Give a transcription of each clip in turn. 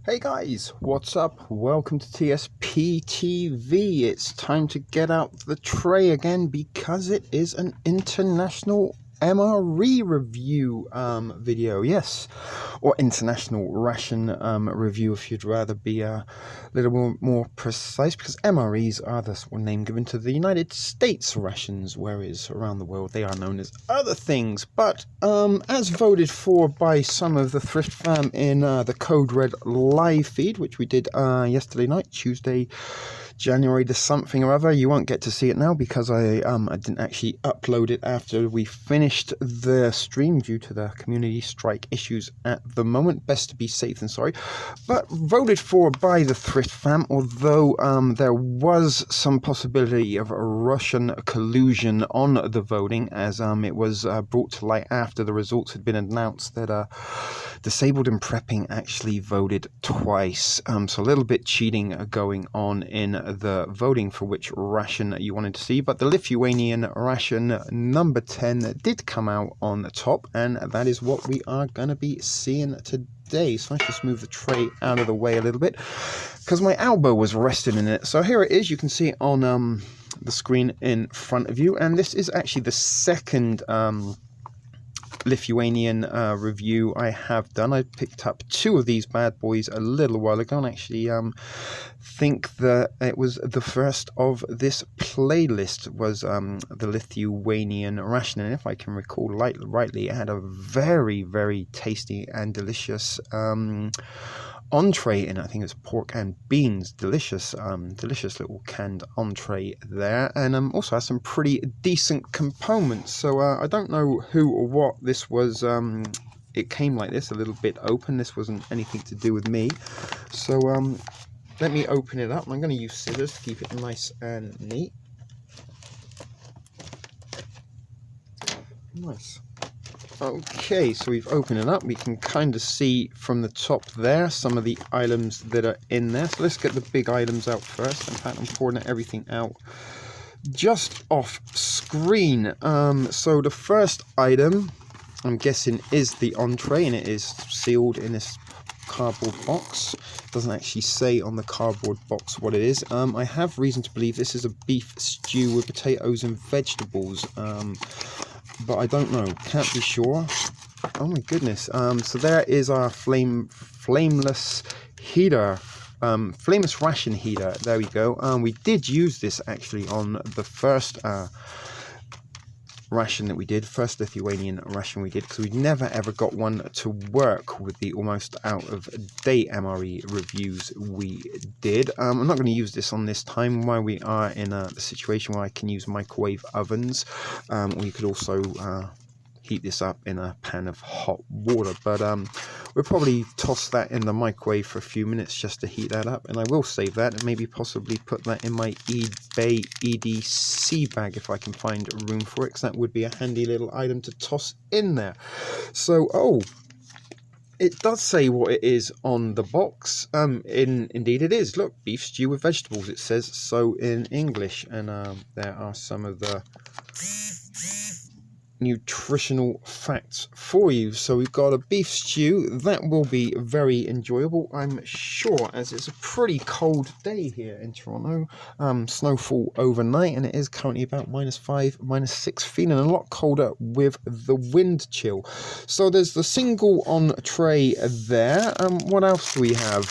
Hey guys, what's up? Welcome to TSP TV. It's time to get out the tray again because it is an international MRE review video, yes, or international ration review if you'd rather be a little more precise, because MREs are the name given to the United States rations, whereas around the world they are known as other things. But as voted for by some of the Thrift Fam in the Code Red live feed, which we did yesterday night, Tuesday, January the something or other. You won't get to see it now because I didn't actually upload it after we finished the stream due to the community strike issues at the moment. Best to be safe than sorry. But voted for by the Thrift Fam, although there was some possibility of Russian collusion on the voting, as it was brought to light after the results had been announced that Disabled and Prepping actually voted twice. So a little bit cheating going on in the voting for which ration you wanted to see. But the Lithuanian ration number 10 did come out on the top, and that is what we are going to be seeing today. So let's just move the tray out of the way a little bit because my elbow was resting in it. So here it is. You can see it on the screen in front of you, and this is actually the second Lithuanian review I have done. I picked up two of these bad boys a little while ago, and actually think that it was the first of this playlist was the Lithuanian ration, and if I can recall rightly, it had a very tasty and delicious entree in it. I think it's pork and beans. Delicious little canned entree there, and also has some pretty decent components. So I don't know who or what this was. It came like this, a little bit open. This wasn't anything to do with me. So let me open it up. I'm going to use scissors to keep it nice and neat. Nice. Okay, so we've opened it up. We can kind of see from the top there some of the items that are in there. So let's get the big items out first. In fact, I'm pouring everything out just off screen. So the first item, I'm guessing, is the entree, and it is sealed in this cardboard box. It doesn't actually say on the cardboard box what it is. I have reason to believe this is a beef stew with potatoes and vegetables. But I don't know, can't be sure. Oh my goodness. So there is our flameless heater, flameless ration heater. There we go. We did use this actually on the first ration that we did, first Lithuanian ration we did, because we never ever got one to work with the almost out of date MRE reviews we did. I'm not going to use this on this time while we are in the situation where I can use microwave ovens. We could also heat this up in a pan of hot water, but we'll probably toss that in the microwave for a few minutes just to heat that up, and I will save that and maybe possibly put that in my eBay EDC bag if I can find room for it, because that would be a handy little item to toss in there. So it does say what it is on the box. Indeed it is. Look, beef stew with vegetables, it says so in English, and there are some of the nutritional facts for you. So we've got a beef stew that will be very enjoyable, I'm sure, as it's a pretty cold day here in Toronto. Snowfall overnight, and it is currently about -5, -6, feeling a lot colder with the wind chill. So there's the single entree there. What else do we have?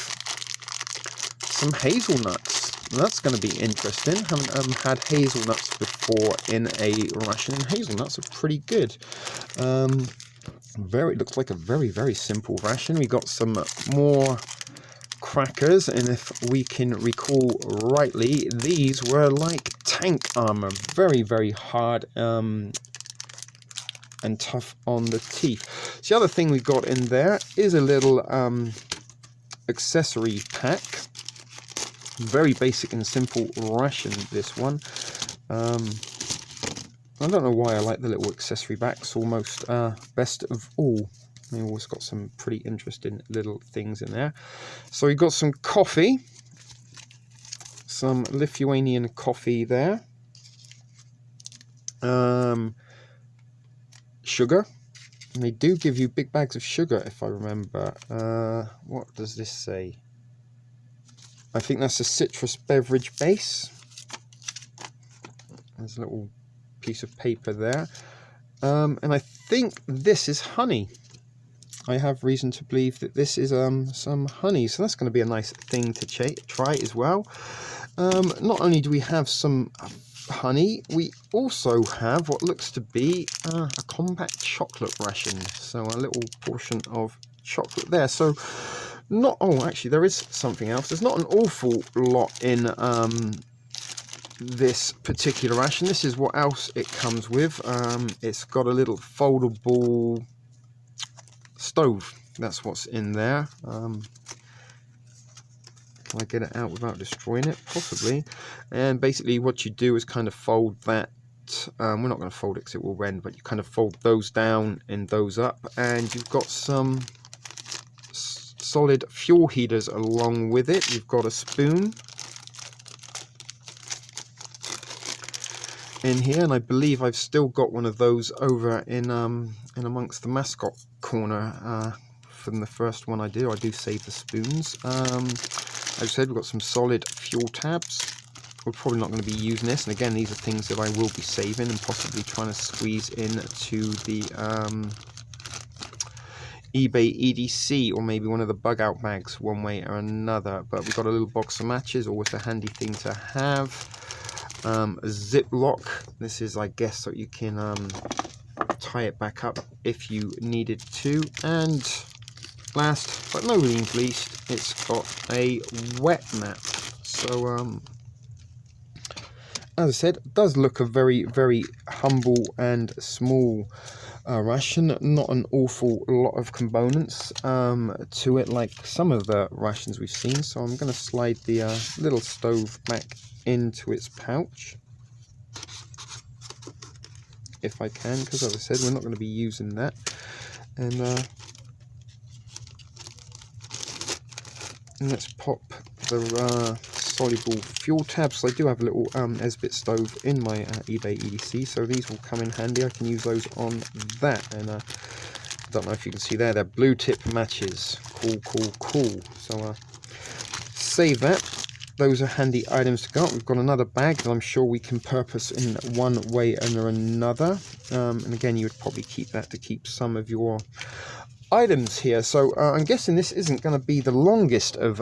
Some hazelnuts. That's going to be interesting. Haven't had hazelnuts before in a ration, and hazelnuts are pretty good. Looks like a very simple ration. We got some more crackers, and if we can recall rightly, these were like tank armor, very hard and tough on the teeth. So the other thing we got in there is a little accessory pack. Very basic and simple ration, this one. I don't know why I like the little accessory backs almost best of all. They always got some pretty interesting little things in there. So we got some coffee, some Lithuanian coffee there, sugar, And they do give you big bags of sugar, if I remember. What does this say? I think that's a citrus beverage base. There's a little piece of paper there. And I think this is honey. I have reason to believe that this is some honey. So that's going to be a nice thing to try as well. Not only do we have some honey, we also have what looks to be a compact chocolate ration. So a little portion of chocolate there. So actually there is something else. There's not an awful lot in this particular ration. This is what else it comes with. It's got a little foldable stove. That's what's in there. Can I get it out without destroying it? Possibly. And basically what you do is kind of fold that. We're not going to fold it because it will rend, but you kind of fold those down and those up, and you've got some solid fuel heaters along with it. You've got a spoon in here, and I believe I've still got one of those over in amongst the mascot corner from the first one I did. I do save the spoons. As I said, we've got some solid fuel tabs. We're probably not going to be using this, and again, these are things that I will be saving and possibly trying to squeeze into the eBay EDC, or maybe one of the bug out bags one way or another. But we've got a little box of matches, always a handy thing to have. A Ziploc. This is, I guess, so you can tie it back up if you needed to. And last but no means least, it's got a wet nap. So as I said, it does look a very, very humble and small ration. Not an awful lot of components to it like some of the rations we've seen. So I'm going to slide the little stove back into its pouch if I can, because as I said, we're not going to be using that. And let's pop the soluble fuel tabs. So I do have a little Esbit stove in my eBay EDC, so these will come in handy. I can use those on that. And I don't know if you can see there, they're blue tip matches. Cool. So save that. Those are handy items to go. We've got another bag that I'm sure we can purpose in one way or another. And again, you would probably keep that to keep some of your items here. So I'm guessing this isn't going to be the longest of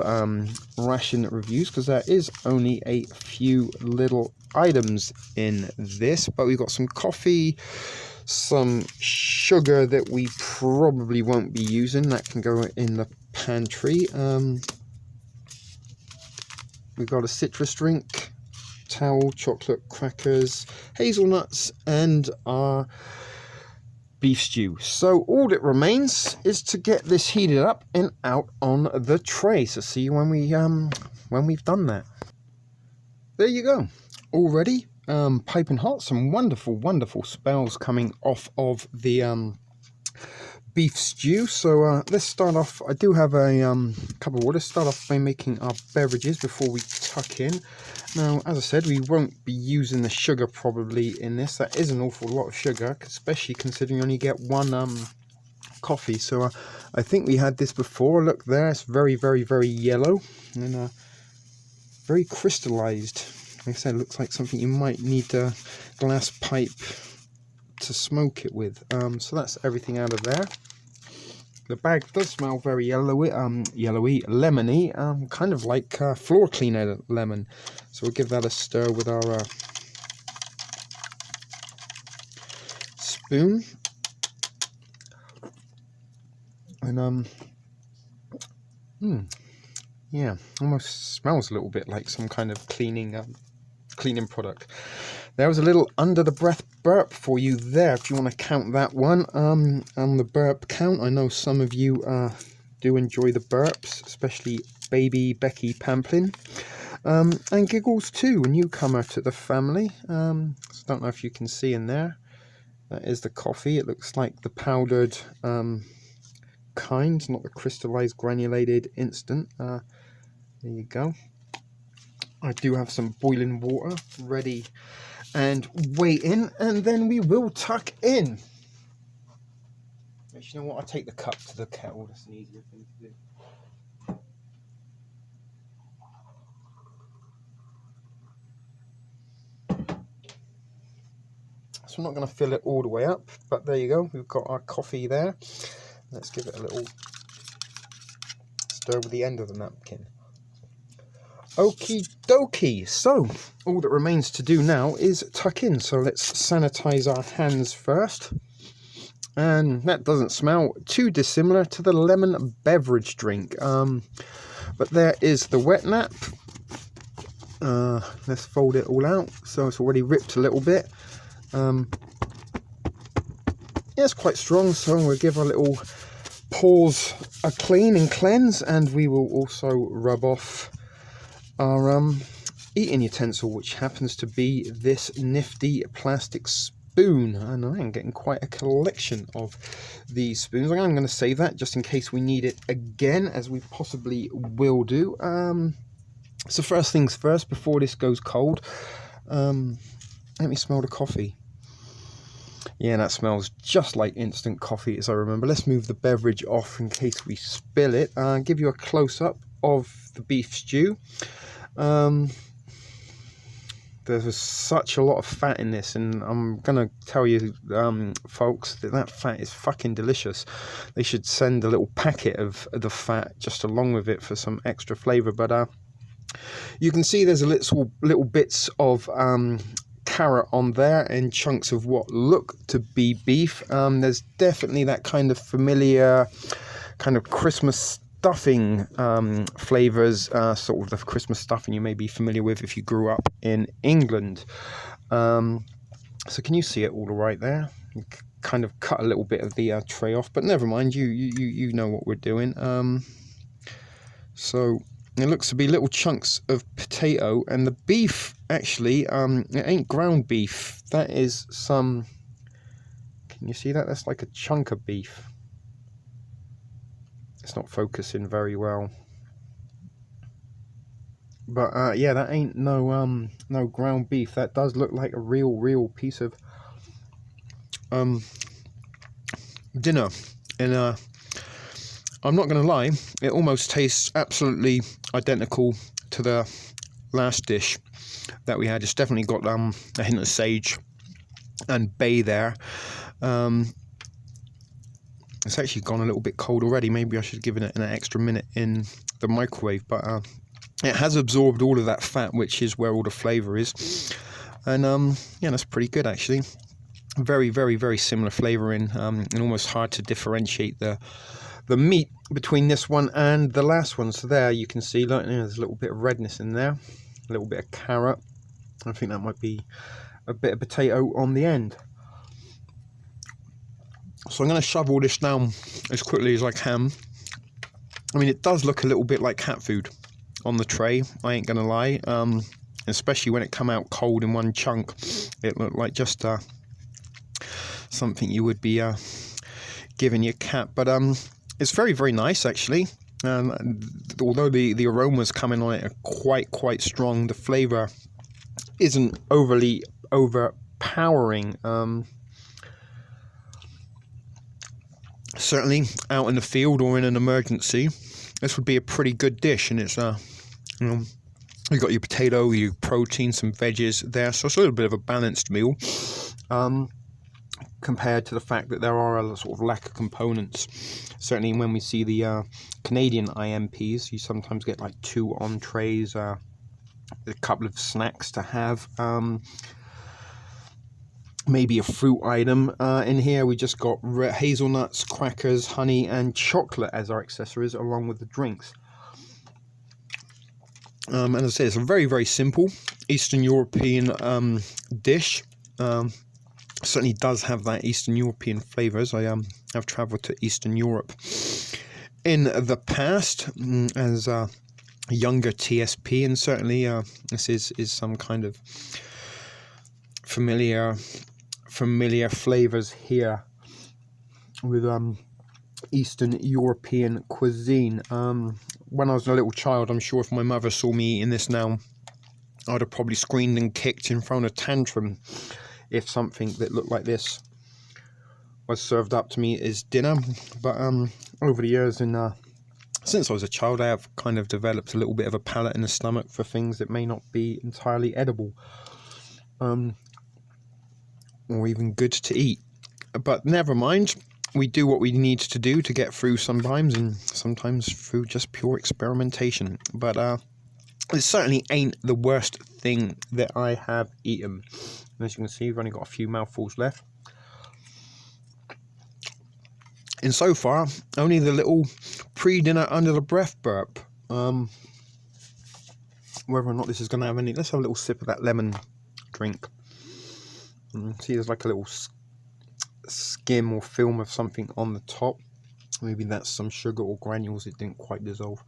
ration reviews, because there is only a few little items in this. But we've got some coffee, some sugar that we probably won't be using. That can go in the pantry. We've got a citrus drink, towel, chocolate, crackers, hazelnuts, and our beef stew. So all that remains is to get this heated up and out on the tray. So see you when we've done that. There you go. All ready, piping hot. Some wonderful smells coming off of the beef stew. So let's start off. I do have a cup of water. Start off by making our beverages before we tuck in. Now, as I said, we won't be using the sugar probably in this. That is an awful lot of sugar, especially considering you only get one coffee. So I think we had this before. Look there, it's very yellow and very crystallized. Like I said, it looks like something you might need a glass pipe to smoke it with. So that's everything out of there. The bag does smell very yellowy, lemony, kind of like floor cleaner lemon. So we'll give that a stir with our spoon. And yeah, almost smells a little bit like some kind of cleaning product. There was a little under the breath burp for you there, if you want to count that one. On the burp count, I know some of you do enjoy the burps, especially baby Becky Pamplin. And Giggles too, a newcomer to the family. So don't know if you can see in there. That is the coffee. It looks like the powdered kind, not the crystallized granulated instant. There you go. I do have some boiling water ready and waiting, and then we will tuck in. Actually, you know what? I'll take the cup to the kettle. That's an easier thing to do. So I'm not going to fill it all the way up, but there you go. We've got our coffee there. Let's give it a little stir with the end of the napkin. Okie dokie. So all that remains to do now is tuck in. So let's sanitize our hands first. And that doesn't smell too dissimilar to the lemon beverage drink. But there is the wet nap. Let's fold it all out. So it's already ripped a little bit. Yeah, it's quite strong, so we'll give our little paws a clean and cleanse, and we will also rub off our eating utensil, which happens to be this nifty plastic spoon. And I am getting quite a collection of these spoons. I'm going to save that just in case we need it again, as we possibly will do. So first things first, before this goes cold, let me smell the coffee. Yeah, that smells just like instant coffee, as I remember. Let's move the beverage off in case we spill it. Give you a close-up of the beef stew. There's such a lot of fat in this, and I'm gonna tell you, folks, that fat is fucking delicious. They should send a little packet of the fat just along with it for some extra flavour. But you can see there's a little bits of carrot on there and chunks of what look to be beef. There's definitely that kind of familiar kind of Christmas stuffing flavors, sort of the Christmas stuffing you may be familiar with if you grew up in England. So can you see it all right there? You kind of cut a little bit of the tray off, but never mind, you know what we're doing. So it looks to be little chunks of potato, and the beef actually, it ain't ground beef. That is some, can you see that? That's like a chunk of beef. It's not focusing very well. But yeah, that ain't no ground beef. That does look like a real piece of dinner. And I'm not going to lie, it almost tastes absolutely identical to the last dish that we had. It's definitely got a hint of sage and bay there. It's actually gone a little bit cold already. Maybe I should have given it an extra minute in the microwave, but it has absorbed all of that fat, which is where all the flavour is. And yeah, that's pretty good actually. Very similar flavouring, and almost hard to differentiate the meat between this one and the last one. So there you can see, like, there's a little bit of redness in there, a little bit of carrot. I think that might be a bit of potato on the end. So I'm going to shove all this down as quickly as I can. I mean, it does look a little bit like cat food on the tray, I ain't going to lie. Especially when it come out cold in one chunk. It looked like just something you would be giving your cat. But it's very nice actually. Although the aromas coming on it are quite strong, the flavour isn't overly overpowering. Certainly out in the field or in an emergency, this would be a pretty good dish. And it's you've got your potato, your protein, some veggies there, so it's a little bit of a balanced meal, compared to the fact that there are a sort of lack of components. Certainly when we see the Canadian IMPs, you sometimes get like 2 entrees, a couple of snacks to have, maybe a fruit item. In here we just got hazelnuts, crackers, honey and chocolate as our accessories, along with the drinks. And as I say, it's a very simple Eastern European dish. Certainly does have that Eastern European flavours. I have travelled to Eastern Europe in the past as a younger TSP, and certainly this is some kind of familiar flavours here with Eastern European cuisine. When I was a little child, I'm sure if my mother saw me eating this now, I'd have probably screamed and kicked and thrown a tantrum if something that looked like this was served up to me as dinner. But over the years, and since I was a child, I have kind of developed a little bit of a palate in the stomach for things that may not be entirely edible, or even good to eat. But never mind. We do what we need to do to get through sometimes, and sometimes through just pure experimentation. But it certainly ain't the worst thing that I have eaten. And as you can see, we've only got a few mouthfuls left. And so far, only the little pre-dinner under the breath burp. Whether or not this is going to have any... Let's have a little sip of that lemon drink. See, there's like a little skim or film of something on the top. Maybe that's some sugar or granules it didn't quite dissolve.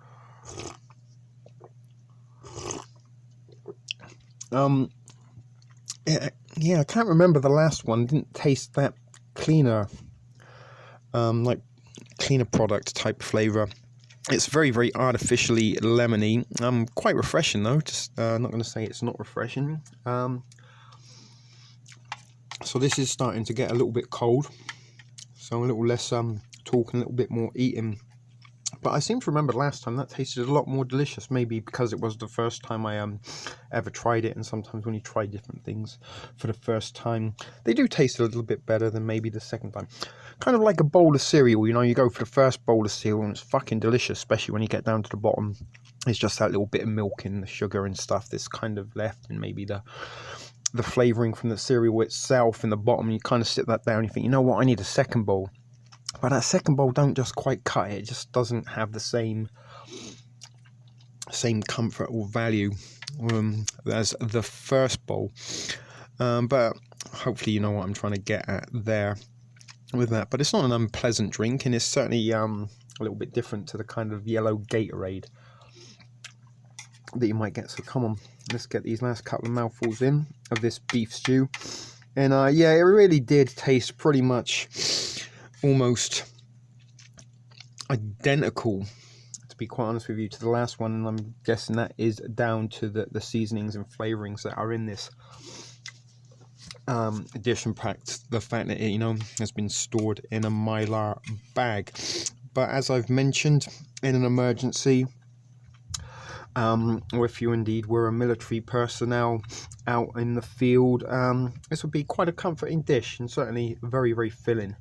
Yeah, I can't remember the last one. Didn't taste that cleaner, like cleaner product type flavor. It's very, very artificially lemony. Quite refreshing though. Just not going to say it's not refreshing. So this is starting to get a little bit cold. So a little less talking, a little bit more eating. But I seem to remember last time that tasted a lot more delicious. Maybe because it was the first time I ever tried it. And sometimes when you try different things for the first time, they do taste a little bit better than maybe the second time. Kind of like a bowl of cereal, you know, you go for the first bowl of cereal and it's fucking delicious, especially when you get down to the bottom. It's just that little bit of milk and the sugar and stuff that's kind of left, and maybe the flavouring from the cereal itself in the bottom. You kind of sit that down and you think, you know what, I need a second bowl. But that second bowl don't just quite cut it. It just doesn't have the same comfort or value as the first bowl. But hopefully you know what I'm trying to get at there with that. But it's not an unpleasant drink, and it's certainly a little bit different to the kind of yellow Gatorade that you might get. So come on, let's get these last couple of mouthfuls in of this beef stew. And yeah, it really did taste pretty much almost identical, to be quite honest with you, to the last one. And I'm guessing that is down to the seasonings and flavorings that are in this addition packed, the fact that it, you know, has been stored in a mylar bag. But as I've mentioned, in an emergency, or if you indeed were a military personnel out in the field, this would be quite a comforting dish, and certainly very, very filling.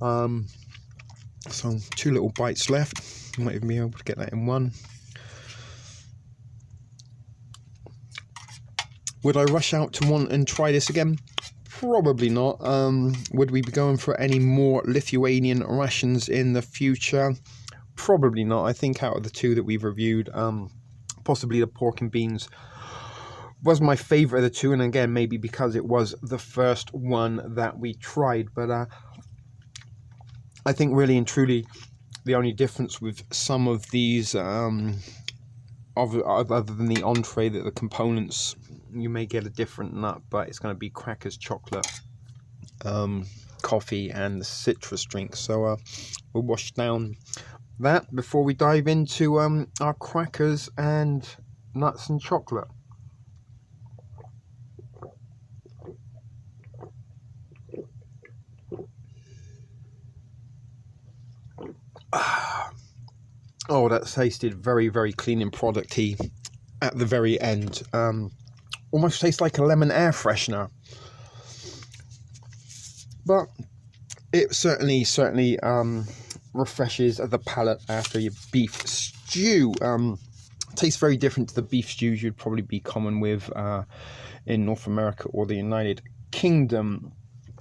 So 2 little bites left. You might even be able to get that in one. Would I rush out to want and try this again? Probably not. Would we be going for any more Lithuanian rations in the future? Probably not. I think out of the 2 that we've reviewed, possibly the pork and beans was my favourite of the 2, and again, maybe because it was the first one that we tried. But I think really and truly the only difference with some of these, other than the entree, that the components, you may get a different nut, but it's going to be crackers, chocolate, coffee and the citrus drink. So we'll wash down that before we dive into our crackers and nuts and chocolate. Oh, that tasted very, very clean and product-y at the very end. Almost tastes like a lemon air freshener. But it certainly refreshes the palate after your beef stew. Tastes very different to the beef stews you'd probably be common with in North America or the United Kingdom.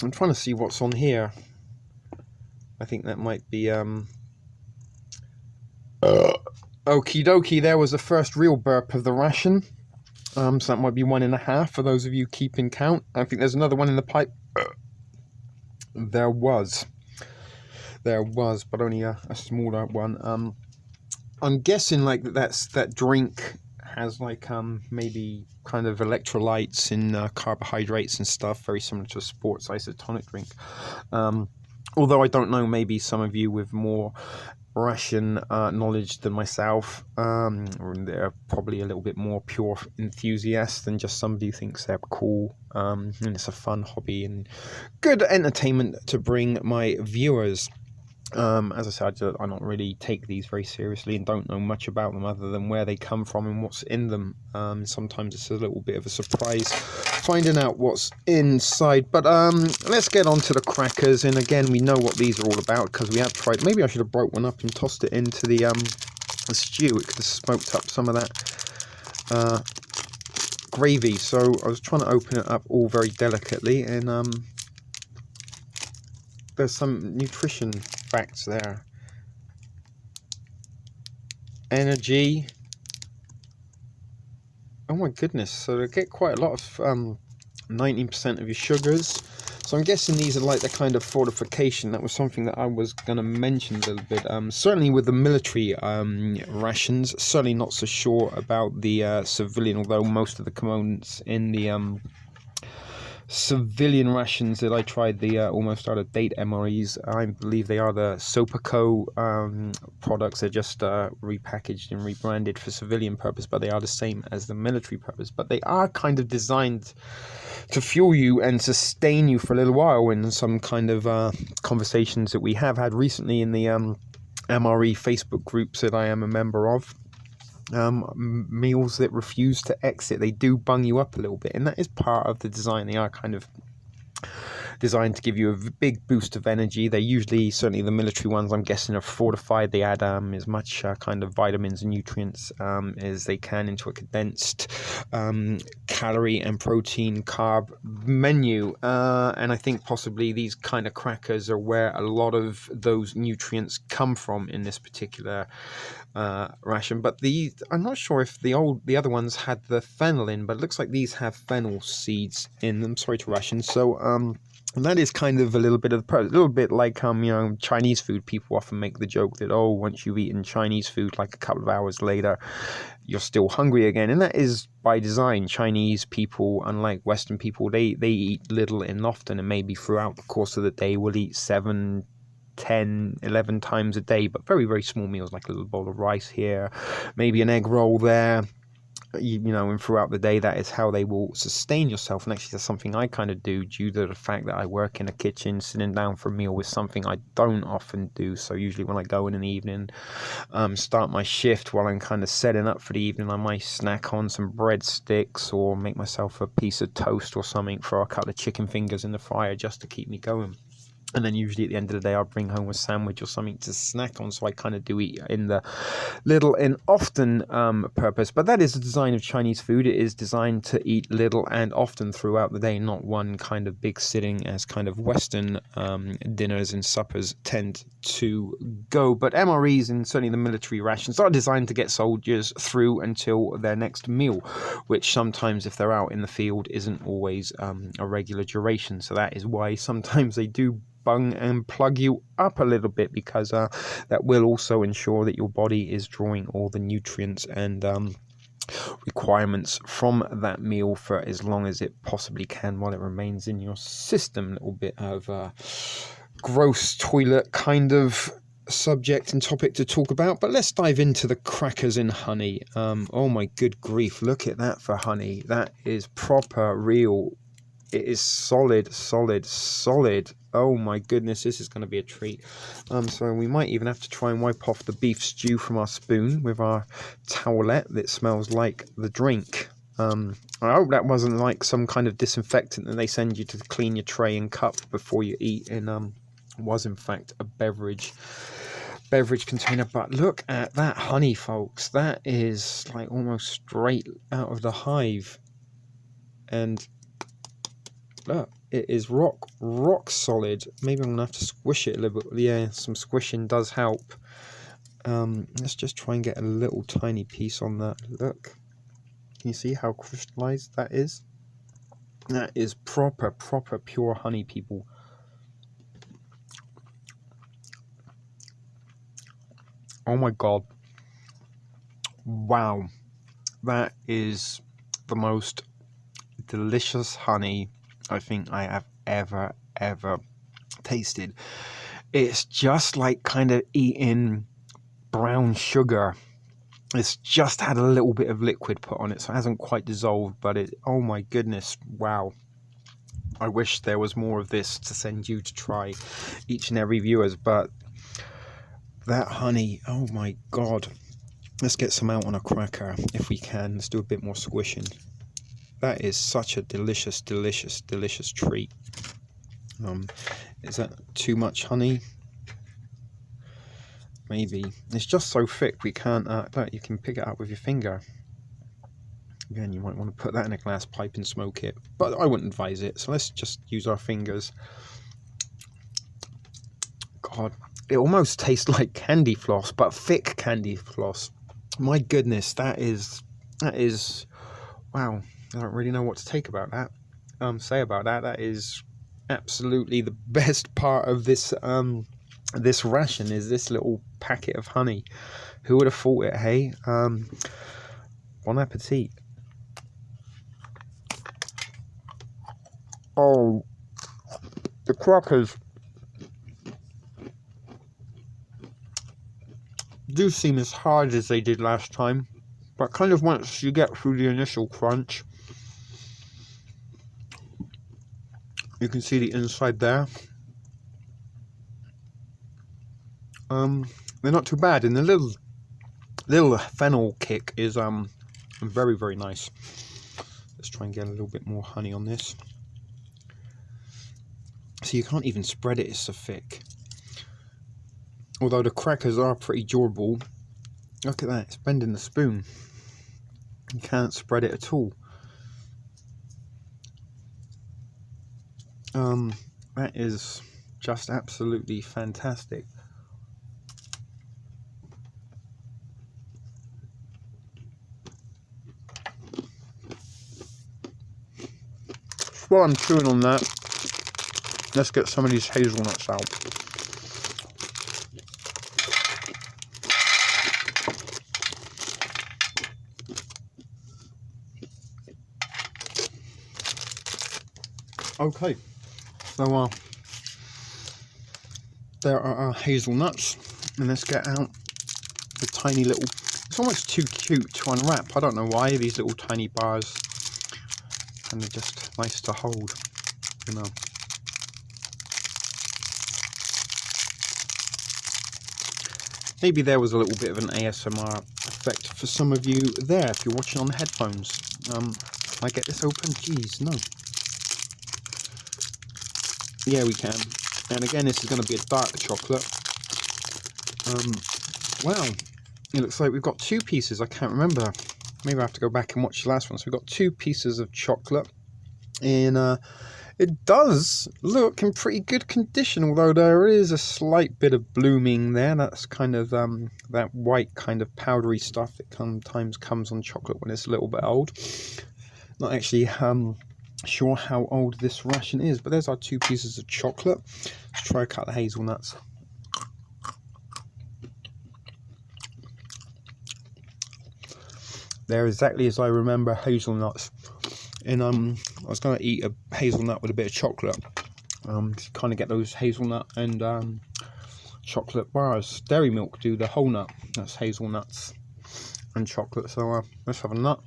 I'm trying to see what's on here. I think that might be okie dokie. There was the first real burp of the ration. So that might be 1.5 for those of you keeping count. I think there's another one in the pipe. There was, but only a smaller one. I'm guessing like that drink has like maybe kind of electrolytes and carbohydrates and stuff, very similar to a sports isotonic drink. Although I don't know, maybe some of you with more ration knowledge than myself. They're probably a little bit more pure enthusiast than just somebody who thinks they're cool. And it's a fun hobby and good entertainment to bring my viewers. As I said, I don't really take these very seriously and don't know much about them other than where they come from and what's in them. Sometimes it's a little bit of a surprise finding out what's inside. But let's get on to the crackers. And again, we know what these are all about because we have tried. Maybe I should have broke one up and tossed it into the stew. It could have smoked up some of that gravy. So I was trying to open it up all very delicately, and there's some nutrition facts there. Energy. Oh my goodness, so they get quite a lot of 19% of your sugars. So I'm guessing these are like the kind of fortification. That was something that I was going to mention a little bit. Certainly with the military rations, certainly not so sure about the civilian, although most of the components in the civilian rations that I tried, the almost out of date MREs, I believe they are the Sopaco products. They're just repackaged and rebranded for civilian purpose, but they are the same as the military purpose. But they are kind of designed to fuel you and sustain you for a little while. In some kind of conversations that we have had recently in the MRE Facebook groups that I am a member of, meals that refuse to exit, they do bung you up a little bit, and that is part of the design. They are kind of designed to give you a big boost of energy. They usually, certainly the military ones, I'm guessing, are fortified. They add as much kind of vitamins and nutrients as they can into a condensed calorie and protein carb menu, and I think possibly these kind of crackers are where a lot of those nutrients come from in this particular ration. But these, I'm not sure if the other ones had the fennel in, but it looks like these have fennel seeds in them. Sorry to ration. So and that is kind of a little bit of a little bit like Chinese food. People often make the joke that, oh, once you've eaten Chinese food, like a couple of hours later, you're still hungry again, and that is by design. Chinese people, unlike Western people, they eat little and often, and maybe throughout the course of the day will eat 7, 10, 11 times a day, but very, very small meals, like a little bowl of rice here, maybe an egg roll there. And throughout the day, that is how they will sustain yourself. And actually, that's something I kind of do due to the fact that I work in a kitchen. Sitting down for a meal is something I don't often do. So usually when I go in the evening, start my shift, while I'm kind of setting up for the evening, I might snack on some breadsticks or make myself a piece of toast or something, throw a couple of chicken fingers in the fryer just to keep me going. And then usually at the end of the day, I'll bring home a sandwich or something to snack on. So I kind of do eat in the little and often purpose. But that is the design of Chinese food. It is designed to eat little and often throughout the day, not one kind of big sitting as kind of Western dinners and suppers tend to go. But MREs and certainly the military rations are designed to get soldiers through until their next meal, which sometimes, if they're out in the field, isn't always a regular duration. So that is why sometimes they do bung and plug you up a little bit, because that will also ensure that your body is drawing all the nutrients and requirements from that meal for as long as it possibly can while it remains in your system. A little bit of gross toilet kind of subject and topic to talk about, but let's dive into the crackers in honey. Oh my good grief, look at that for honey. That is proper real. It is solid. Oh my goodness, this is going to be a treat. So we might even have to try and wipe off the beef stew from our spoon with our towelette that smells like the drink. I hope that wasn't like some kind of disinfectant that they send you to clean your tray and cup before you eat, and was in fact a beverage container. But look at that honey, folks. That is like almost straight out of the hive. And look, it is rock solid. Maybe I'm gonna have to squish it a little bit. Yeah, some squishing does help. Let's just try and get a little tiny piece on that. Look, can you see how crystallized that is? That is proper pure honey, people. Oh my god, wow, that is the most delicious honey I think I have ever tasted. It's just like kind of eating brown sugar. It's just had a little bit of liquid put on it, so it hasn't quite dissolved, but it, oh my goodness, wow. I wish there was more of this to send you to try, each and every viewers, but that honey, oh my god. Let's get some out on a cracker if we can. Let's do a bit more squishing. That is such a delicious, delicious, delicious treat. Is that too much honey? Maybe. It's just so thick we can't, look, you can pick it up with your finger. Again, you might want to put that in a glass pipe and smoke it, but I wouldn't advise it, so let's just use our fingers. God, it almost tastes like candy floss, but thick candy floss. My goodness, that is, wow, I don't really know what to take about that, say about that. That is absolutely the best part of this, this ration, is this little packet of honey. Who would have thought it, hey? Bon appetit. Oh, the crackers do seem as hard as they did last time, but kind of once you get through the initial crunch, you can see the inside there. They're not too bad, and the little fennel kick is very, very nice. Let's try and get a little bit more honey on this. So you can't even spread it, it's so thick. Although the crackers are pretty durable. Look at that, it's bending the spoon. You can't spread it at all. That is just absolutely fantastic. While I'm chewing on that, let's get some of these hazelnuts out. Okay, so there are our hazelnuts, and let's get out the tiny little, it's almost too cute to unwrap, I don't know why, these little tiny bars, and they're just nice to hold, you know. Maybe there was a little bit of an ASMR effect for some of you there, if you're watching on the headphones. Can I get this open? Jeez, no. Yeah, we can. And again, this is going to be a dark chocolate. Wow, it looks like we've got two pieces. I can't remember. Maybe I have to go back and watch the last one. So we've got two pieces of chocolate. And it does look in pretty good condition, although there is a slight bit of blooming there. That's kind of that white kind of powdery stuff that sometimes comes on chocolate when it's a little bit old. Not actually sure how old this ration is, but there's our two pieces of chocolate. Let's try to cut the hazelnuts. They're exactly as I remember hazelnuts. And I was going to eat a hazelnut with a bit of chocolate, to kind of get those hazelnut and chocolate bars. Dairy Milk do the whole nut. That's hazelnuts and chocolate. So let's have a nut.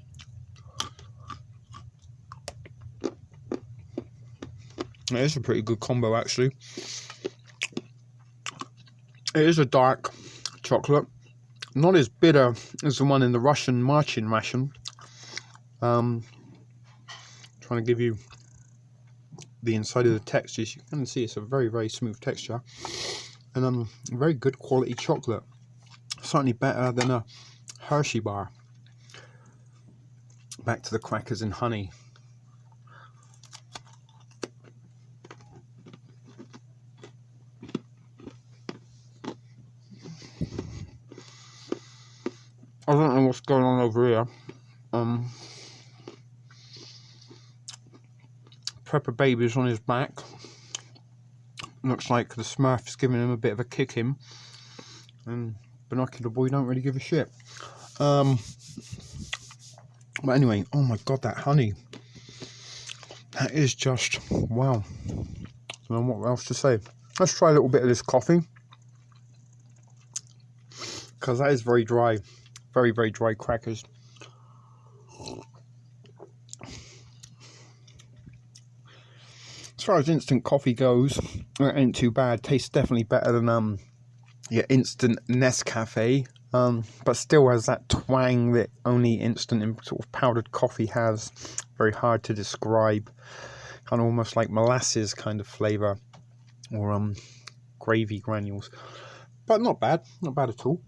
It is a pretty good combo, actually. It is a dark chocolate, not as bitter as the one in the Russian marching ration. Trying to give you the inside of the textures. You can see it's a very, very smooth texture, and very good quality chocolate. Certainly better than a Hershey bar. Back to the crackers and honey. I don't know what's going on over here. Prepper Baby's on his back. Looks like the Smurf is giving him a bit of a kicking. And Binocular Boy don't really give a shit. But anyway, oh my god, that honey. That is just, wow. I don't know what else to say. Let's try a little bit of this coffee. because that is very dry. Very, very dry crackers. As far as instant coffee goes, it ain't too bad. Tastes definitely better than your instant Nescafe. But still has that twang that only instant and sort of powdered coffee has. Very hard to describe. Kind of almost like molasses kind of flavour, or gravy granules. But not bad at all.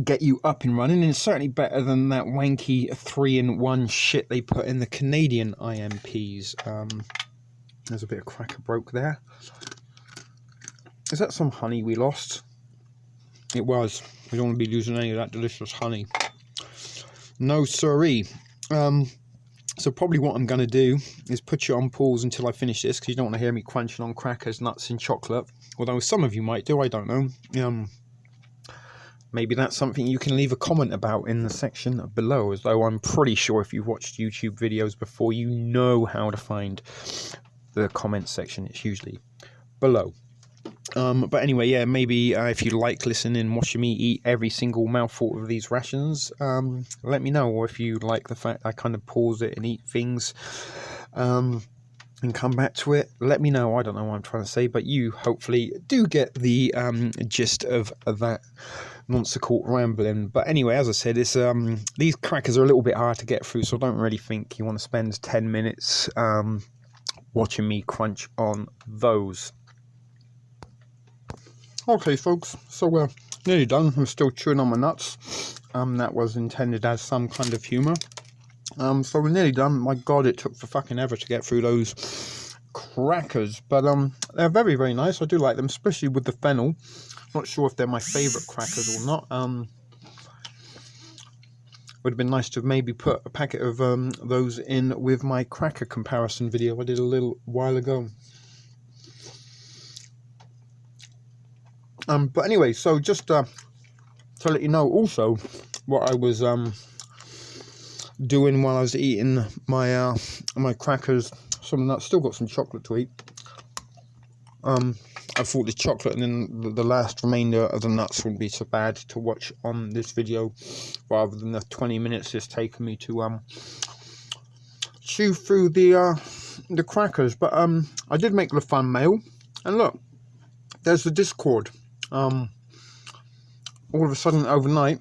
Get you up and running, and it's certainly better than that wanky 3-in-1 shit they put in the Canadian IMPs. There's a bit of cracker broke there. Is that some honey we lost? It was. We don't want to be losing any of that delicious honey. No siree. So probably what I'm going to do is put you on pause until I finish this, because you don't want to hear me crunching on crackers, nuts and chocolate. Although some of you might do, I don't know. Maybe that's something you can leave a comment about in the section below, as though I'm pretty sure if you've watched YouTube videos before, you know how to find the comment section. It's usually below. But anyway, yeah, maybe if you like listening and watching me eat every single mouthful of these rations, let me know. Or if you like the fact I kind of pause it and eat things and come back to it, let me know. I don't know what I'm trying to say, but you hopefully do get the gist of that nonsensical rambling. But anyway, as I said, it's these crackers are a little bit hard to get through, so I don't really think you want to spend 10 minutes watching me crunch on those. Okay, folks, so we're nearly done. I'm still chewing on my nuts. That was intended as some kind of humour. So we're nearly done. My God, it took for fucking ever to get through those crackers. But they're very, very nice. I do like them, especially with the fennel. Not sure if they're my favourite crackers or not. Would have been nice to have maybe put a packet of those in with my cracker comparison video I did a little while ago. But anyway, so just to let you know also what I was doing while I was eating my my crackers. Some nuts, still got some chocolate to eat. I thought the chocolate and then the last remainder of the nuts wouldn't be so bad to watch on this video, rather than the 20 minutes it's taken me to chew through the crackers. But I did make the fun mail, and look, there's the Discord. All of a sudden overnight,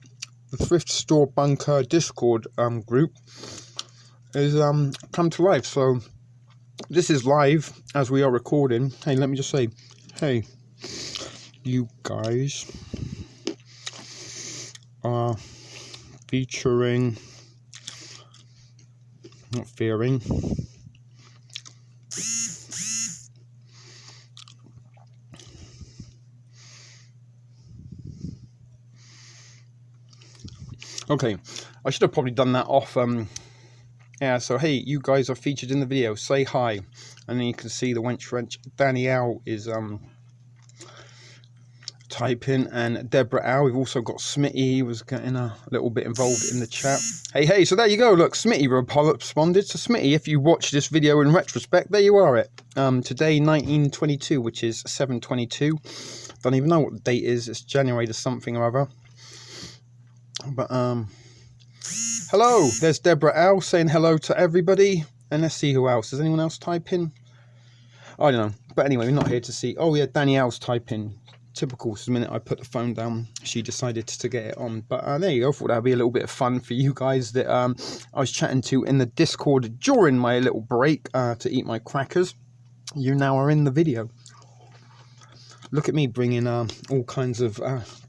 the Thrift Store Bunker Discord group is come to life. So this is live as we are recording. Hey, let me just say, hey, you guys are featuring, not fearing, okay, I should have probably done that off. Yeah, so hey, you guys are featured in the video. Say hi, and then you can see the wench Danielle is typing, and Deborah Al. We've also got Smitty. He was getting a little bit involved in the chat. Hey, so there you go. Look, Smitty responded. So Smitty, if you watch this video in retrospect, there you are. Today, 1922, which is 7/22. Don't even know what the date is. It's January to something or other. But hello, there's Deborah L saying hello to everybody. And let's see who else. Does anyone else type in? I don't know. But anyway, we're not here to see. Oh yeah, Danielle's typing. Typical. So the minute I put the phone down, she decided to get it on. But there you go. Thought that'd be a little bit of fun for you guys that I was chatting to in the Discord during my little break to eat my crackers. You now are in the video. Look at me bringing all kinds of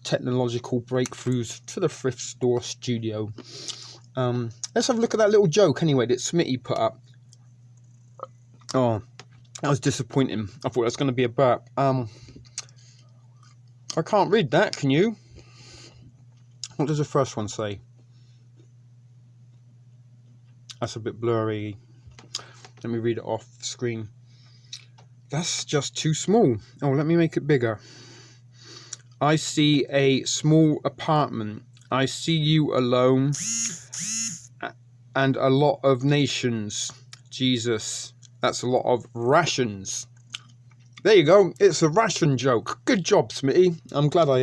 technological breakthroughs to the Thrift Store studio. Let's have a look at that little joke anyway that Smitty put up. Oh, that was disappointing. I thought it was going to be a burp. I can't read that, can you? What does the first one say? That's a bit blurry. Let me read it off the screen. That's just too small. Oh, let me make it bigger. I see a small apartment. I see you alone. And a lot of nations. Jesus, that's a lot of rations. There you go. It's a ration joke. Good job, Smitty. I'm glad I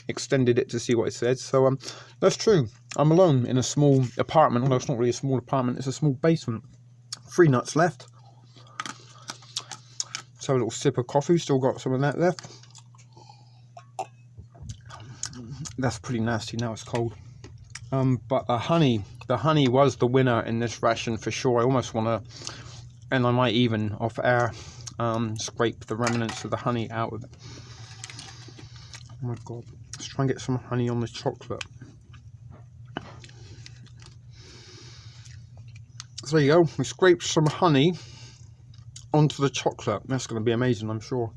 extended it to see what it said. So that's true. I'm alone in a small apartment, although it's not really a small apartment, it's a small basement. 3 nuts left. So a little sip of coffee, still got some of that left. That's pretty nasty now, it's cold. But the honey was the winner in this ration for sure. I almost want to, and I might even off air, scrape the remnants of the honey out of it. Oh my god, let's try and get some honey on the chocolate. So there you go, we scraped some honey onto the chocolate. That's going to be amazing, I'm sure.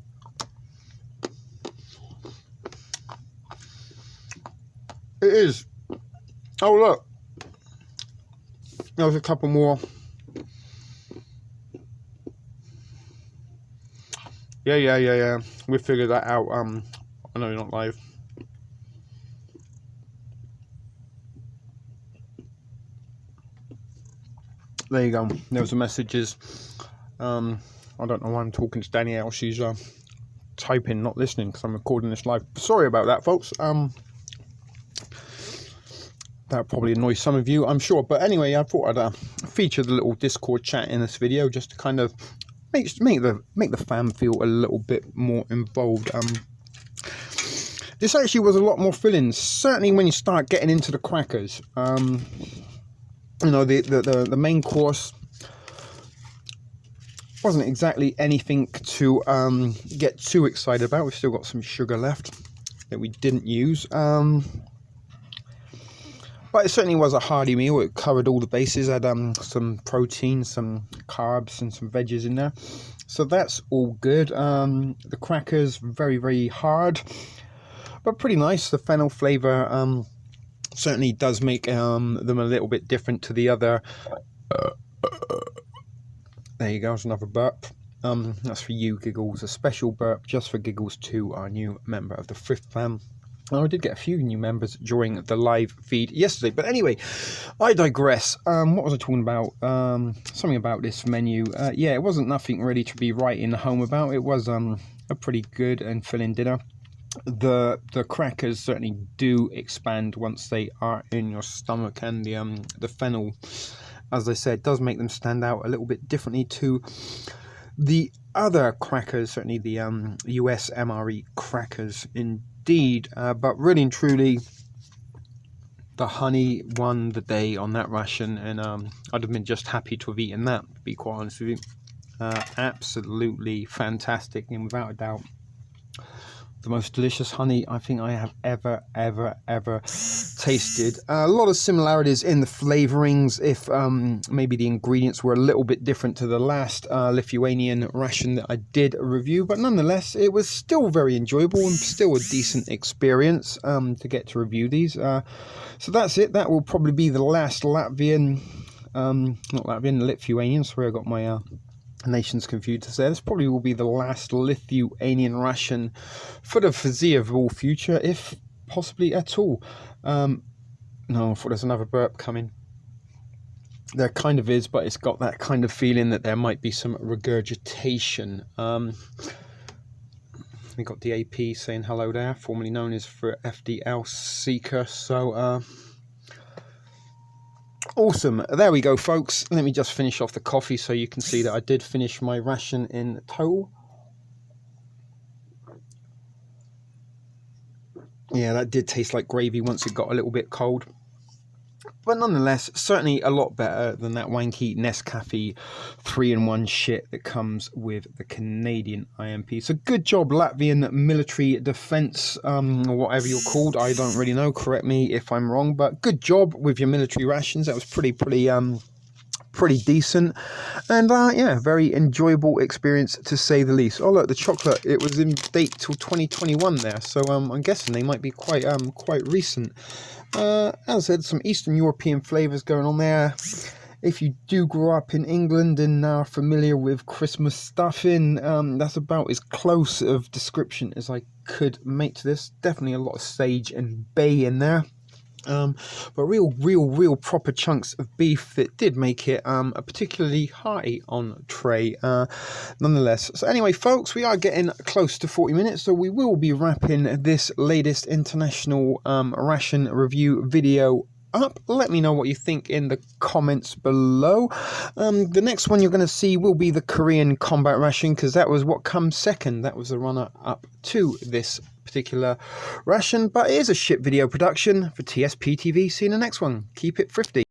It is. Oh look, there's a couple more. Yeah. We figured that out. I know you're not live. There you go. There was the messages. I don't know why I'm talking to Danielle. She's typing, not listening, because I'm recording this live. Sorry about that, folks. That probably annoys some of you, I'm sure. But anyway, I thought I'd feature the little Discord chat in this video, just to kind of make the fam feel a little bit more involved. This actually was a lot more filling, certainly when you start getting into the crackers. You know, the main course wasn't exactly anything to get too excited about. We've still got some sugar left that we didn't use. But it certainly was a hearty meal. It covered all the bases. Had some protein, some carbs, and some veggies in there. So that's all good. The crackers, very, very hard, but pretty nice. The fennel flavour certainly does make them a little bit different to the other. There you go, there's another burp. That's for you, Giggles. A special burp just for Giggles 2, our new member of the Thrift Fam. I did get a few new members during the live feed yesterday. But anyway, I digress. What was I talking about? Something about this menu. Yeah, it wasn't nothing really to be writing home about. It was a pretty good and filling dinner. The crackers certainly do expand once they are in your stomach, and the fennel, as I said, does make them stand out a little bit differently to the other crackers, certainly the US MRE crackers indeed. But really and truly, the honey won the day on that ration, and I'd have been just happy to have eaten that, to be quite honest with you. Absolutely fantastic, and without a doubt, the most delicious honey I think I have ever tasted. A lot of similarities in the flavorings, if maybe the ingredients were a little bit different to the last Lithuanian ration that I did review, but nonetheless it was still very enjoyable and still a decent experience to get to review these. So that's it. That will probably be the last Lithuanian, sorry, I got my nations confused to say. This probably will be the last Lithuanian ration for the foreseeable future, if possibly at all. No, I thought there's another burp coming. There kind of is, but it's got that kind of feeling that there might be some regurgitation. We got the AP saying hello there, formerly known as for FDL Seeker. So awesome. There we go, folks. Let me just finish off the coffee so you can see that I did finish my ration in total. Yeah, that did taste like gravy once it got a little bit cold. But nonetheless, certainly a lot better than that wanky Nescafe 3-in-1 shit that comes with the Canadian IMP. So good job, Latvian military defense, or whatever you're called. I don't really know. Correct me if I'm wrong. But good job with your military rations. That was pretty decent. And yeah, very enjoyable experience to say the least. Oh look, the chocolate, it was in date till 2021 there. So I'm guessing they might be quite recent. As I said, some Eastern European flavours going on there. If you do grow up in England and are familiar with Christmas stuffing, that's about as close of description as I could make to this. Definitely a lot of sage and bay in there. But real proper chunks of beef that did make it a particularly high on tray nonetheless. So anyway, folks, we are getting close to 40 minutes, so we will be wrapping this latest international ration review video up. Let me know what you think in the comments below. The next one you're going to see will be the Korean combat ration, because that was what comes second. That was the runner up to this particular ration. But it is a ship video production for TSP TV. See you in the next one. Keep it thrifty.